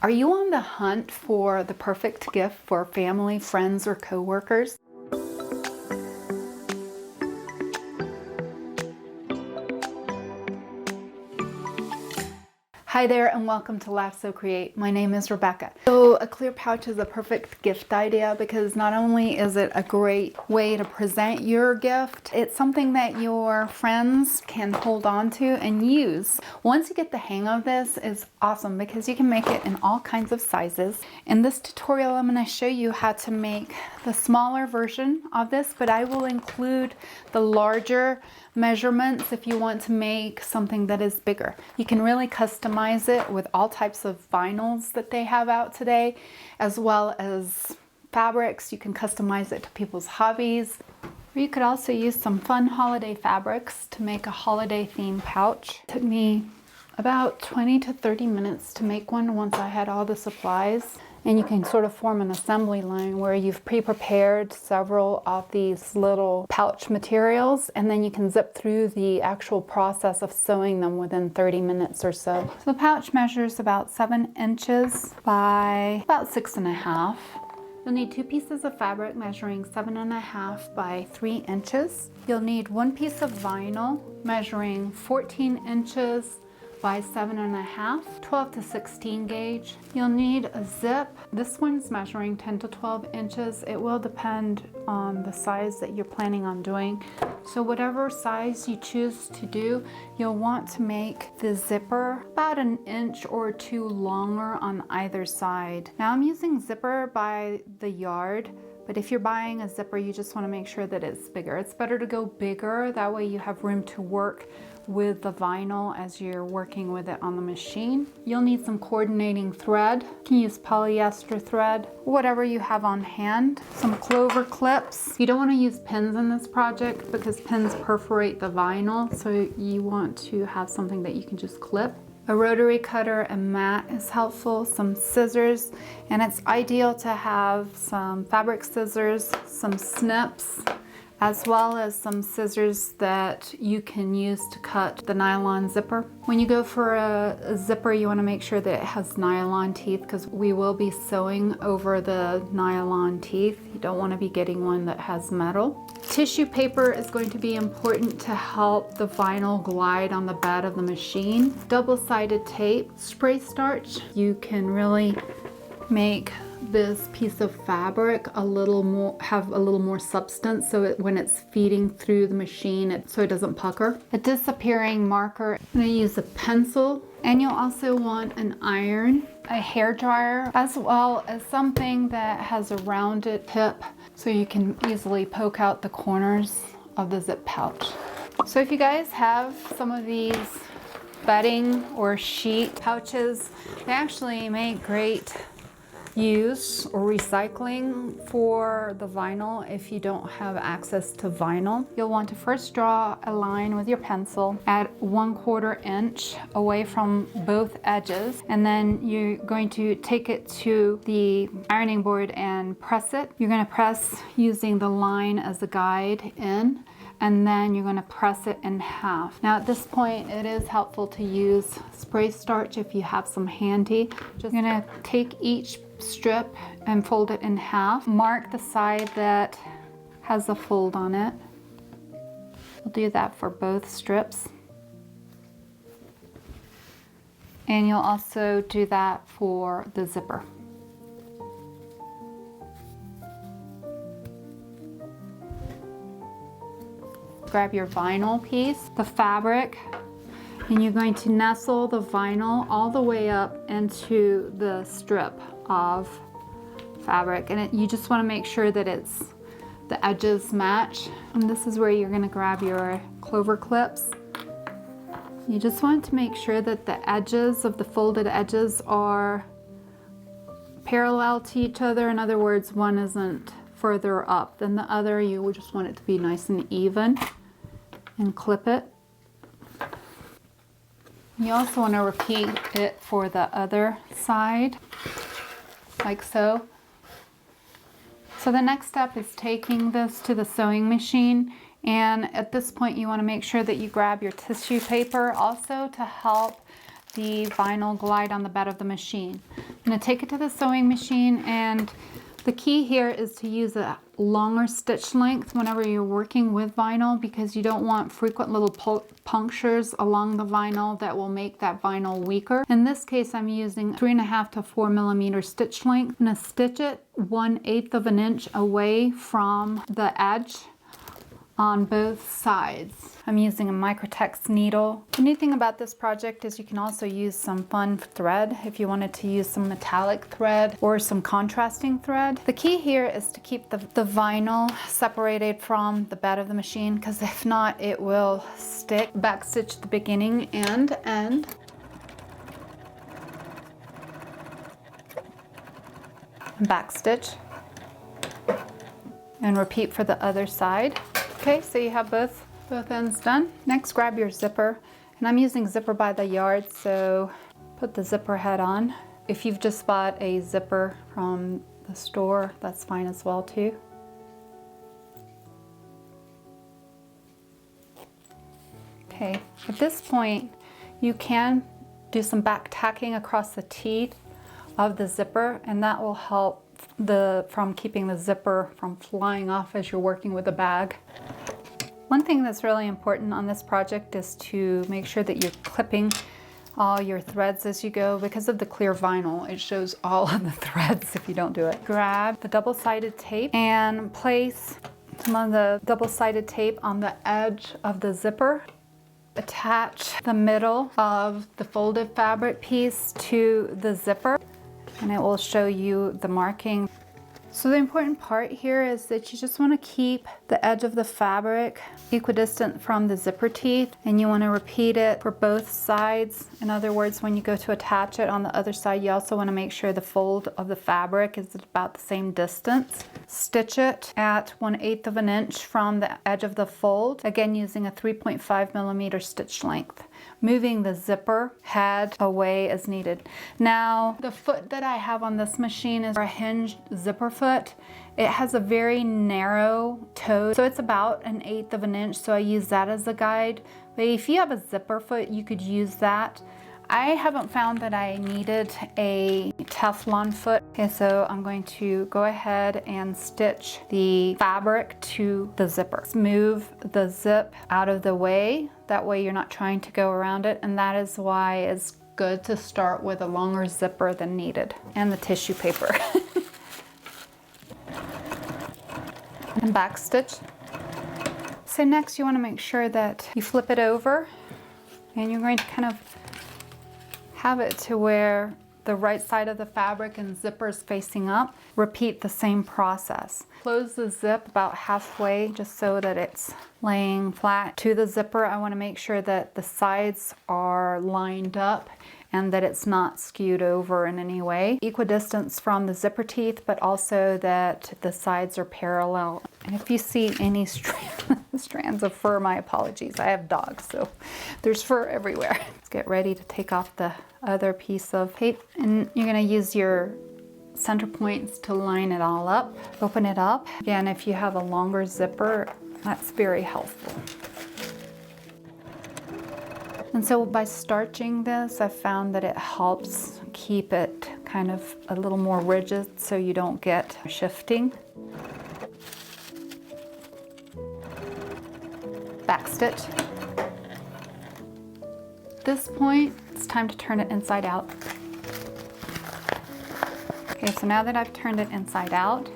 Are you on the hunt for the perfect gift for family, friends, or coworkers? Hi there and welcome to Laugh So Create. My name is Rebecca. So a clear pouch is a perfect gift idea because not only is it a great way to present your gift, it's something that your friends can hold on to and use. Once you get the hang of this, it's awesome because you can make it in all kinds of sizes. In this tutorial, I'm going to show you how to make the smaller version of this, but I will include the larger measurements if you want to make something that is bigger. You can really customize it with all types of vinyls that they have out today, as well as fabrics. You can customize it to people's hobbies. Or you could also use some fun holiday fabrics to make a holiday themed pouch. It took me about 20 to 30 minutes to make one once I had all the supplies. And you can sort of form an assembly line where you've pre-prepared several of these little pouch materials, and then you can zip through the actual process of sewing them within 30 minutes or so. So the pouch measures about 7 inches by about 6.5. You'll need 2 pieces of fabric measuring 7.5 by 3 inches. You'll need 1 piece of vinyl measuring 14 inches by 7.5, 12 to 16 gauge. You'll need a zip. This one's measuring 10 to 12 inches. It will depend on the size that you're planning on doing. So whatever size you choose to do, you'll want to make the zipper about 1 inch or 2 longer on either side. Now I'm using zipper by the yard, but if you're buying a zipper, you just want to make sure that it's bigger. It's better to go bigger, that way you have room to work with the vinyl as you're working with it on the machine. You'll need some coordinating thread. You can use polyester thread, whatever you have on hand. Some clover clips. You don't want to use pins in this project because pins perforate the vinyl, so you want to have something that you can just clip. A rotary cutter and mat is helpful, some scissors, and it's ideal to have some fabric scissors, some snips, as well as some scissors that you can use to cut the nylon zipper. When you go for a zipper, you want to make sure that it has nylon teeth because we will be sewing over the nylon teeth. You don't want to be getting one that has metal. Tissue paper is going to be important to help the vinyl glide on the bed of the machine. Double-sided tape, spray starch. You can really make this piece of fabric have a little more substance, so when it's feeding through the machine, so it doesn't pucker. A disappearing marker. I'm going to use a pencil, and you'll also want an iron, a hair dryer, as well as something that has a rounded tip so you can easily poke out the corners of the zip pouch. So if you guys have some of these bedding or sheet pouches, they actually make great use or recycling for the vinyl if you don't have access to vinyl. You'll want to first draw a line with your pencil at 1/4 inch away from both edges, and then you're going to take it to the ironing board and press it. You're going to press using the line as a guide in, and then you're going to press it in half. Now at this point, it is helpful to use spray starch if you have some handy. Just going to take each strip and fold it in half. Mark the side that has a fold on it. We'll do that for both strips. And you'll also do that for the zipper. Grab your vinyl piece, the fabric, and you're going to nestle the vinyl all the way up into the strip of fabric, and you just want to make sure that the edges match. And this is where you're going to grab your clover clips. You just want to make sure that the edges of the folded edges are parallel to each other. In other words, one isn't further up than the other. You just want it to be nice and even, and clip it. You also want to repeat it for the other side, like so. So the next step is taking this to the sewing machine, and at this point you want to make sure that you grab your tissue paper also to help the vinyl glide on the bed of the machine. I'm going to take it to the sewing machine, and the key here is to use a longer stitch length whenever you're working with vinyl, because you don't want frequent little punctures along the vinyl that will make that vinyl weaker. In this case, I'm using 3.5 to 4 millimeter stitch length. I'm going to stitch it 1/8 of an inch away from the edge on both sides. I'm using a Microtex needle. The neat thing about this project is you can also use some fun thread if you wanted to use some metallic thread or some contrasting thread. The key here is to keep the vinyl separated from the bed of the machine, because if not, it will stick. Backstitch the beginning and end. Backstitch. And repeat for the other side. Okay, so you have both ends done. Next, grab your zipper, and I'm using zipper by the yard, so put the zipper head on. If you've just bought a zipper from the store, that's fine as well too. Okay, at this point, you can do some back tacking across the teeth of the zipper, and that will help from keeping the zipper from flying off as you're working with the bag. One thing that's really important on this project is to make sure that you're clipping all your threads as you go. Because of the clear vinyl, it shows all of the threads if you don't do it. Grab the double-sided tape and place some of the double-sided tape on the edge of the zipper. Attach the middle of the folded fabric piece to the zipper, and it will show you the marking. So the important part here is that you just want to keep the edge of the fabric equidistant from the zipper teeth, and you want to repeat it for both sides. In other words, when you go to attach it on the other side, you also want to make sure the fold of the fabric is about the same distance. Stitch it at 1/8 of an inch from the edge of the fold, again using a 3.5 millimeter stitch length, moving the zipper head away as needed. Now, the foot that I have on this machine is a hinged zipper foot. It has a very narrow toe, so it's about 1/8 of an inch, so I use that as a guide. But if you have a zipper foot, you could use that. I haven't found that I needed a Teflon foot. Okay, so I'm going to go ahead and stitch the fabric to the zipper. Move the zip out of the way. That way you're not trying to go around it, and that is why it's good to start with a longer zipper than needed. And the tissue paper. And back stitch. So next you want to make sure that you flip it over, and you're going to kind of have it to where the right side of the fabric and zipper is facing up. Repeat the same process. Close the zip about halfway just so that it's laying flat to the zipper. I want to make sure that the sides are lined up and that it's not skewed over in any way. Equidistance from the zipper teeth, but also that the sides are parallel. And if you see any strands of fur, my apologies. I have dogs, so there's fur everywhere. Let's get ready to take off the other piece of tape, and you're going to use your center points to line it all up. Open it up. Again, if you have a longer zipper, that's very helpful. And so by starching this, I found that it helps keep it kind of a little more rigid so you don't get shifting. Backstitch. At this point, it's time to turn it inside out. Okay, so now that I've turned it inside out,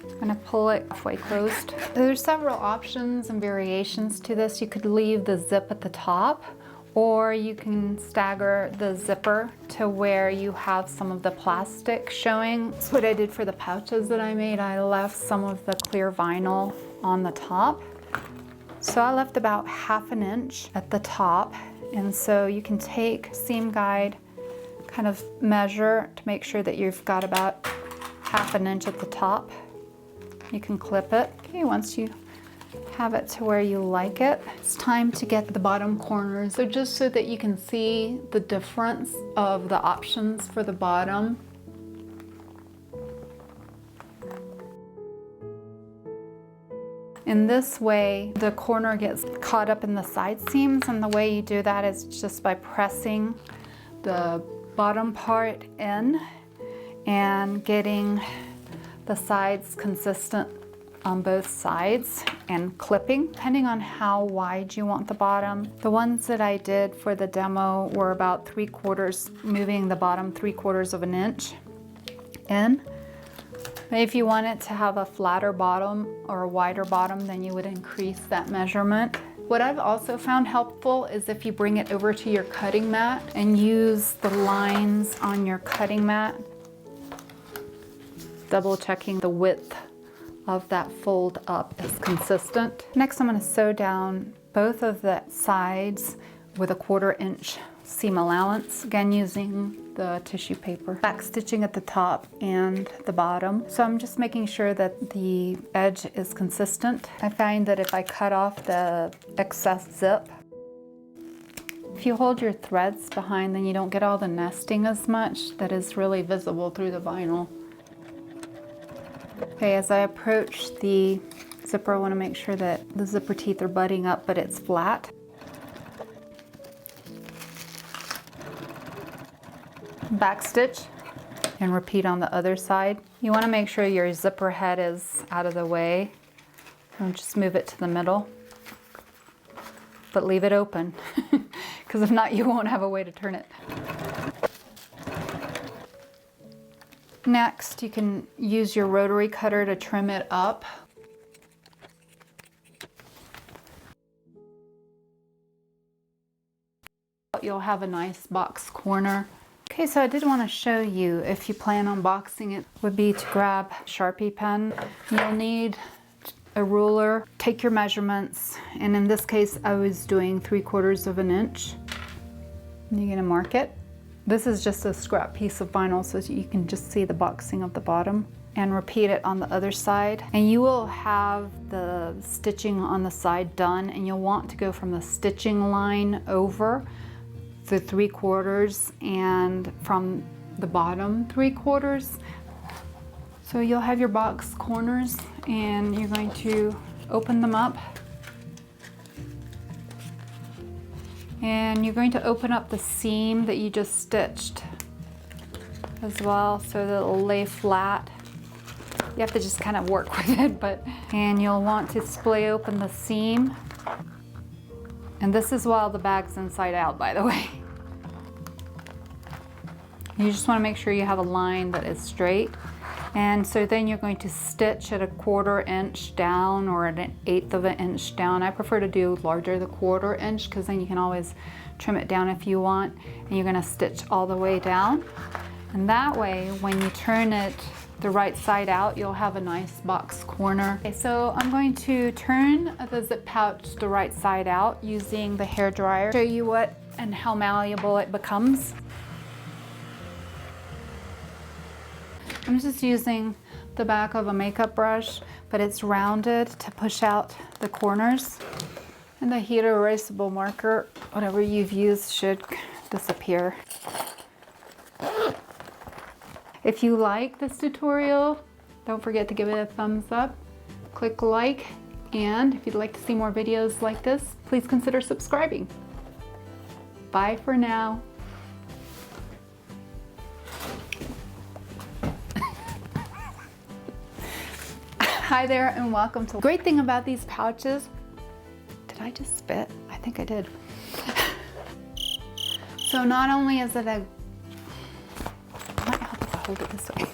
I'm going to pull it halfway closed. There's several options and variations to this. You could leave the zip at the top, or you can stagger the zipper to where you have some of the plastic showing. That's what I did for the pouches that I made. I left some of the clear vinyl on the top. So I left about 1/2 inch at the top. And so you can take seam guide, kind of measure to make sure that you've got about 1/2 inch at the top. You can clip it. Okay, once you have it to where you like it, it's time to get the bottom corners. So just so that you can see the difference of the options for the bottom. In this way, the corner gets caught up in the side seams, and the way you do that is just by pressing the bottom part in and getting the sides consistent on both sides and clipping, depending on how wide you want the bottom. The ones that I did for the demo were about 3/4, moving the bottom 3/4 of an inch in. If you want it to have a flatter bottom or a wider bottom, then you would increase that measurement. What I've also found helpful is if you bring it over to your cutting mat and use the lines on your cutting mat, double checking the width of that fold up is consistent. Next, I'm going to sew down both of the sides with a 1/4 inch seam allowance, again using the tissue paper. Back stitching at the top and the bottom. So I'm just making sure that the edge is consistent. I find that if I cut off the excess zip, if you hold your threads behind, then you don't get all the nesting as much that is really visible through the vinyl. Okay, as I approach the zipper, I want to make sure that the zipper teeth are butting up, but it's flat. Back stitch and repeat on the other side. You want to make sure your zipper head is out of the way. And just move it to the middle, but leave it open because if not, you won't have a way to turn it. Next, you can use your rotary cutter to trim it up. You'll have a nice box corner. Okay, so I did want to show you, if you plan on boxing it, would be to grab a Sharpie pen. You'll need a ruler, take your measurements, and in this case I was doing 3/4 of an inch. You're going to mark it. This is just a scrap piece of vinyl so you can just see the boxing of the bottom, and repeat it on the other side. And you will have the stitching on the side done, and you'll want to go from the stitching line over the 3/4 and from the bottom 3/4. So you'll have your box corners and you're going to open them up. And you're going to open up the seam that you just stitched as well so that it'll lay flat. You have to just kind of work with it, and you'll want to splay open the seam. And this is while the bag's inside out, by the way. You just want to make sure you have a line that is straight. And so then you're going to stitch at a 1/4 inch down or at 1/8 of an inch down. I prefer to do larger the 1/4 inch because then you can always trim it down if you want. And you're going to stitch all the way down. And that way, when you turn it the right side out, you'll have a nice box corner. Okay, so I'm going to turn the zip pouch the right side out using the hair dryer. Show you what and how malleable it becomes. I'm just using the back of a makeup brush, but it's rounded to push out the corners. And the heat erasable marker, whatever you've used, should disappear. If you like this tutorial, don't forget to give it a thumbs up, click like, and if you'd like to see more videos like this, please consider subscribing. Bye for now. Hi there and welcome to. Great thing about these pouches, did I just spit? I think I did. So not only is it a, I might help if I hold it this way.